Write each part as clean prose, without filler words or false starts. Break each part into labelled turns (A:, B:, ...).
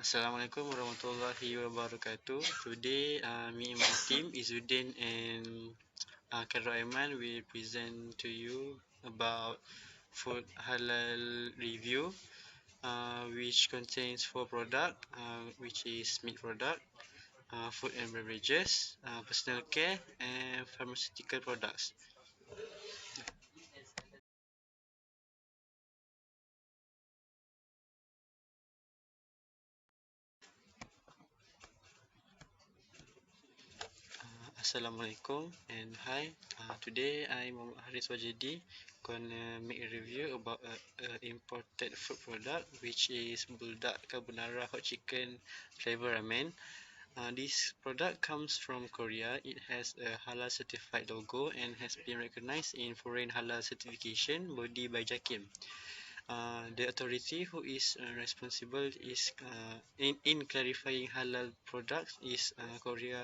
A: Assalamualaikum warahmatullahi wabarakatuh. Today, me and my team, Izzuddin and Khairul Aiman, will present to you about food halal review, which contains four products, which is meat product, food and beverages, personal care, and pharmaceutical products. Assalamualaikum and hi. Today I'm Muhammad Haris Wajidi gonna make a review about a imported food product which is Buldak Carbonara Hot Chicken Flavor Ramen. This product comes from Korea. It has a Halal certified logo and has been recognized in foreign Halal certification body by JAKIM. The authority who is responsible is in clarifying halal products is Korea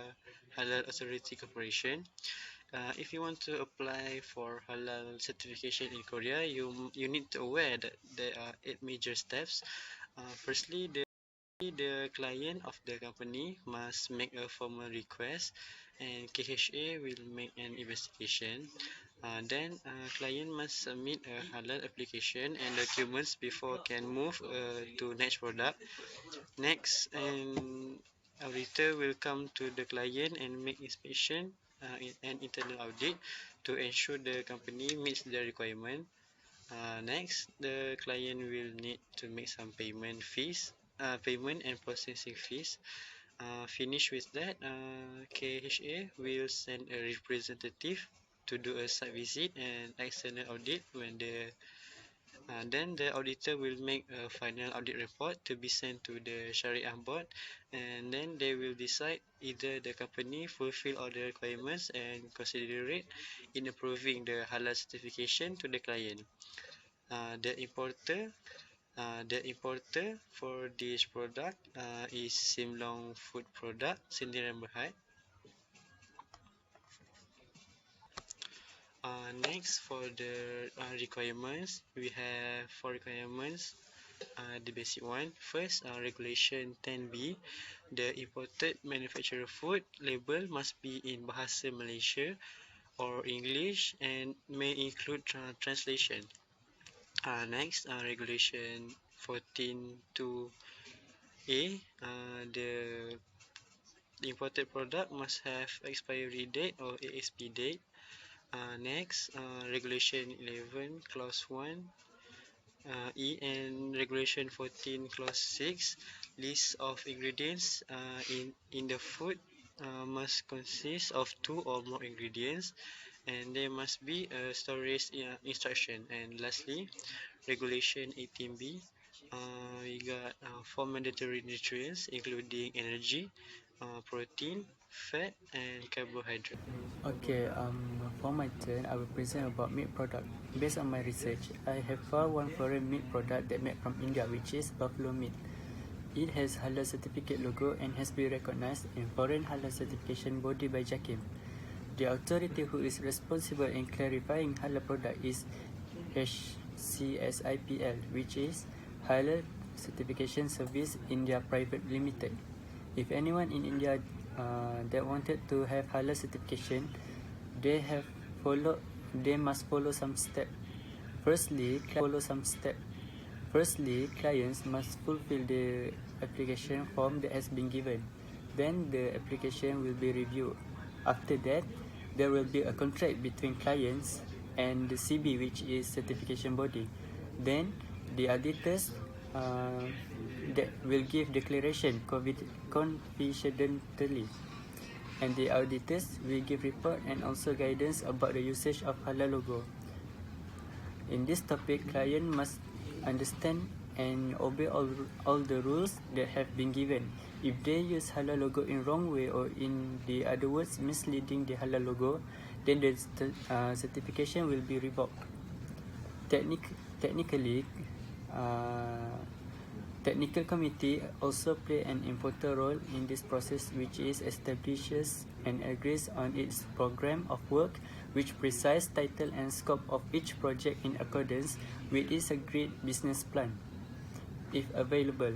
A: Halal Authority Corporation. If you want to apply for halal certification in Korea, you need to aware that there are 8 major steps. Firstly, the client of the company must make a formal request and KHA will make an investigation. Then client must submit a halal application and documents before can move to next product. Next, an auditor will come to the client and make inspection and internal audit to ensure the company meets the requirement. Next, the client will need to make some payment and processing fees. Finish with that, KHA will send a representative to do a site visit and external audit then the auditor will make a final audit report to be sent to the Shariah board, and then they will decide either the company fulfill all the requirements and consider it in approving the halal certification to the client. The importer for this product is Simlong Food Product Sdn Bhd. Next, for the requirements, we have four requirements. The basic one. First, Regulation 10B. The imported manufacturer food label must be in Bahasa Malaysia or English and may include translation. Next, Regulation 14.2A. The imported product must have expiry date or ASP date. Next, Regulation 11, Clause 1, E and Regulation 14, Clause 6, list of ingredients in the food must consist of 2 or more ingredients, and there must be a storage instruction. And lastly, Regulation 18B, we got 4 mandatory nutrients including energy, protein, fat, and carbohydrate.
B: Okay, for my turn, I will present about meat product. Based on my research, I have found one foreign meat product that made from India, which is buffalo meat. It has Halal certificate logo and has been recognized in foreign Halal certification body by JAKIM. The authority who is responsible in clarifying Halal product is HCSIPL, which is Halal Certification Service India Private Limited. If anyone in India that wanted to have halal certification, they must follow some steps. Firstly, clients must fulfill the application form that has been given. Then the application will be reviewed. After that, there will be a contract between clients and the CB, which is certification body. Then the auditors that will give declaration confidentially, and the auditors will give report and also guidance about the usage of halal logo. In this topic, client must understand and obey all the rules that have been given. If they use halal logo in wrong way, or in the other words misleading the halal logo, then the certification will be revoked. Technical committee also play an important role in this process, which is establishes and agrees on its program of work, which precise title and scope of each project in accordance with its agreed business plan, if available.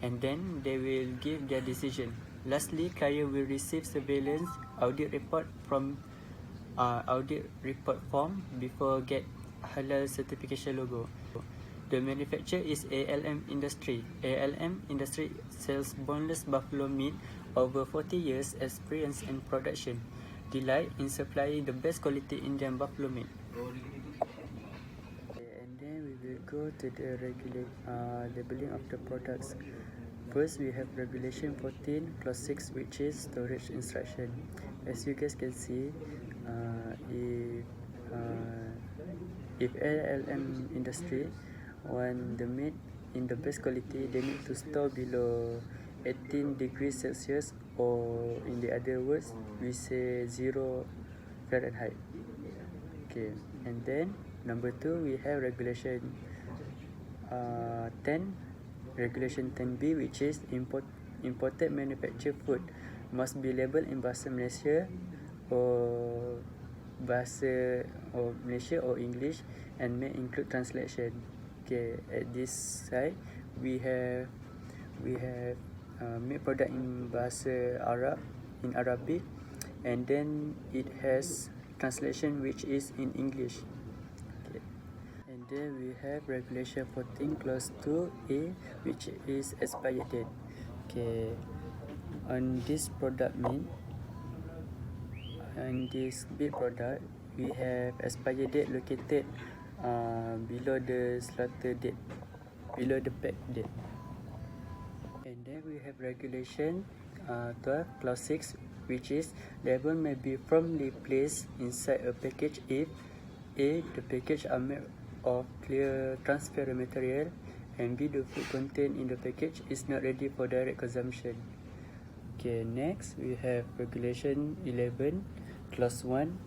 B: and then they will give their decision. Lastly, client will receive surveillance audit report from audit report form before get halal certification logo. The manufacturer is ALM Industry. ALM Industry sells boneless buffalo meat over 40 years experience in production. Delight in supplying the best quality Indian buffalo meat. And then we will go to the labeling of the products. First, we have Regulation 14, Clause 6, which is storage instruction. As you guys can see, uh, if uh, if LLM industry want the meat in the best quality, they need to store below 18 degrees Celsius, or in the other words, we say 0 Fahrenheit. Okay, and then number 2, we have Regulation 10, Regulation 10B, which is imported manufactured food must be labelled in Bahasa Malaysia or Bahasa or Malaysia or English and may include translation. Okay, at this side we have made product in Bahasa Arab, in Arabic, and then it has translation which is in English. Okay. And then we have Regulation 14 Clause 2A, which is expired date. Okay, on this product meat, on this big product, we have expired date located below the slaughter date, below the pack date. And then we have Regulation 12 Clause 6, which is label may be firmly placed inside a package if A. The package are made of clear transparent material, and B. The food contained in the package is not ready for direct consumption. Okay, next we have Regulation 11 Clause 1,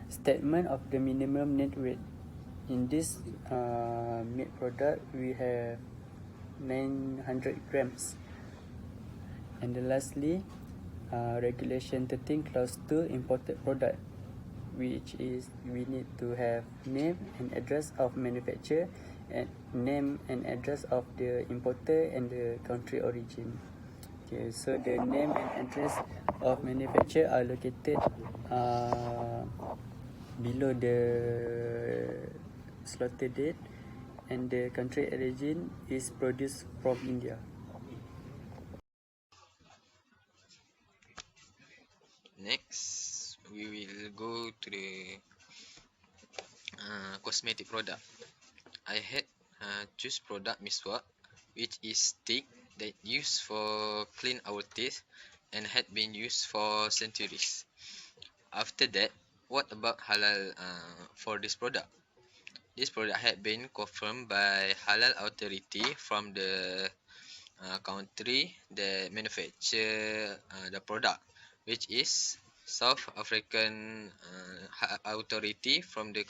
B: statement of the minimum net weight. In this meat product, we have 900 grams. And then lastly, Regulation 13 Clause 2, imported product, which is we need to have name and address of manufacturer, and name and address of the importer and the country origin. Okay, so the name and address of manufacturer are located below the slaughter date, and the country origin is produced from India.
C: Next, we will go to the cosmetic product. I had choose product miswak, which is stick that used for clean our teeth and had been used for centuries. After that, what about halal for this product? This product had been confirmed by halal authority from the country that manufacture the product, which is South African authority from the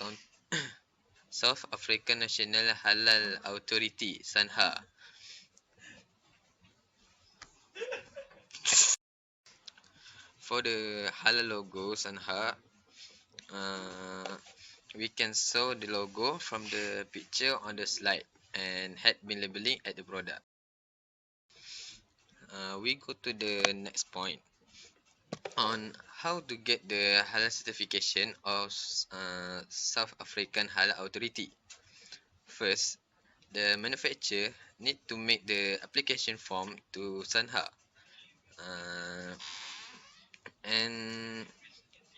C: South African National Halal Authority, SANHA. For the halal logo SANHA, we can saw the logo from the picture on the slide and had been labeling at the product. We go to the next point on how to get the halal certification of South African Halal Authority. First, the manufacturer need to make the application form to SANHA and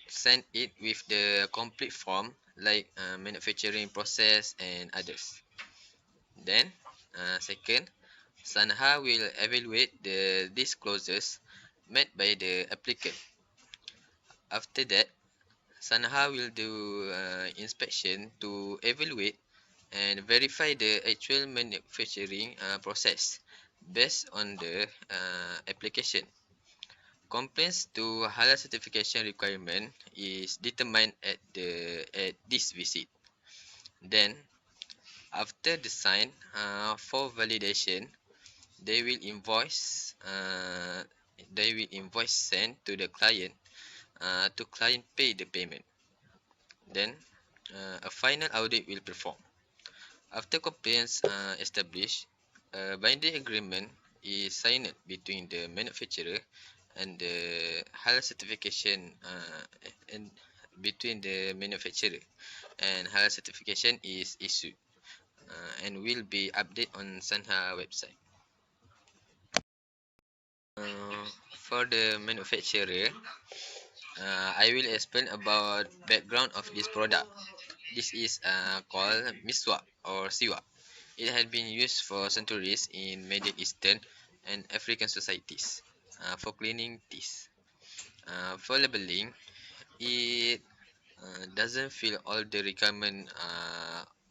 C: send it with the complete form like manufacturing process and others. Then, second, SANHA will evaluate the disclosures made by the applicant. After that, SANHA will do inspection to evaluate and verify the actual manufacturing process based on the application. Complaints to halal certification requirement is determined at this visit. Then, after the sign for validation, they will invoice sent to the client to client pay the payment. Then, a final audit will perform. After compliance established, a binding agreement is signed between the manufacturer and the halal certification and between the manufacturer and halal certification is issued and will be updated on Sanha website. For the manufacturer, I will explain about background of this product. This is called miswak or siwak. It has been used for centuries in Middle Eastern and African societies for cleaning teeth. For labeling, it doesn't fill all the requirements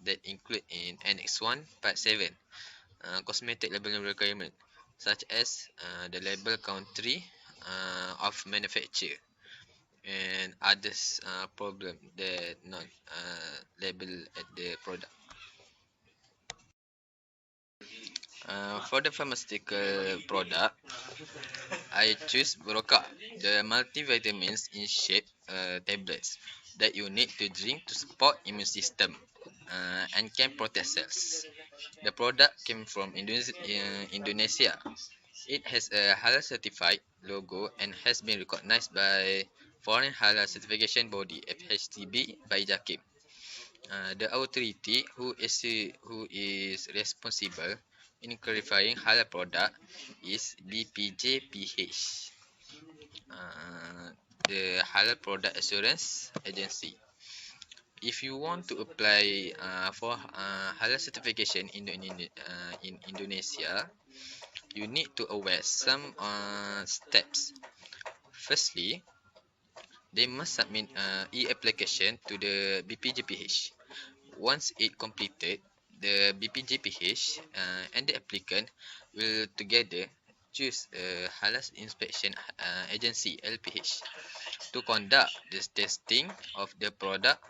C: that include in Annex 1, Part 7, cosmetic labeling requirement, such as the label country of manufacture and others problem that not label at the product. For the pharmaceutical product, I choose Broca, the multivitamins in shape tablets that you need to drink to support immune system and can protect cells. The product came from Indonesia. It has a halal certified logo and has been recognized by Foreign Halal Certification Body (FHCB) by JAKIM. The authority who is responsible in clarifying halal product is BPJPH, the Halal Product Assurance Agency. If you want to apply for halal certification in Indonesia, you need to aware some steps. Firstly, they must submit e-application to the BPJPH. Once it completed, the BPJPH and the applicant will together choose a halal inspection agency (LPH) to conduct the testing of the product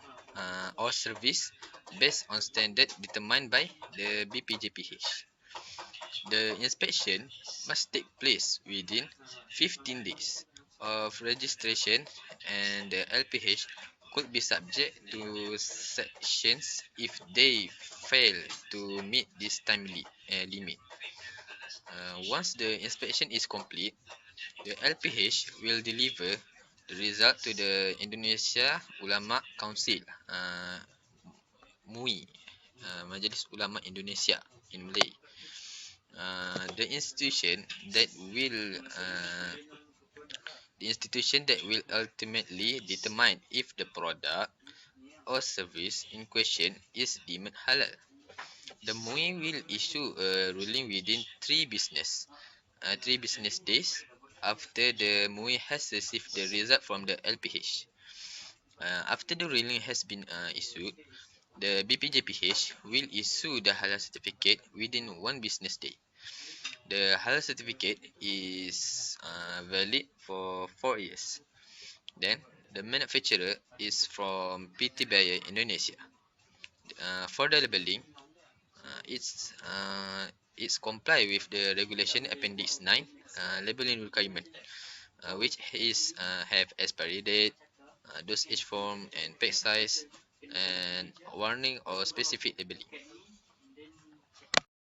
C: or service based on standard determined by the BPJPH. The inspection must take place within 15 days of registration, and the LPH could be subject to sanctions if they fail to meet this time limit. Once the inspection is complete, the LPH will deliver the result to the Indonesia Ulama Council (MUI), Majlis Ulama Indonesia in Malay. The institution that will ultimately determine if the product or service in question is deemed halal. The MUI will issue a ruling within three business days after the MUI has received the result from the LPH. After the ruling has been issued, the BPJPH will issue the halal certificate within one business day. The halal certificate is valid for 4 years. Then, the manufacturer is from PT Bayer Indonesia. For the labeling, it's comply with the regulation Appendix 9 labeling requirement, which is have expiry date, dosage form and pack size, and warning or specific labeling.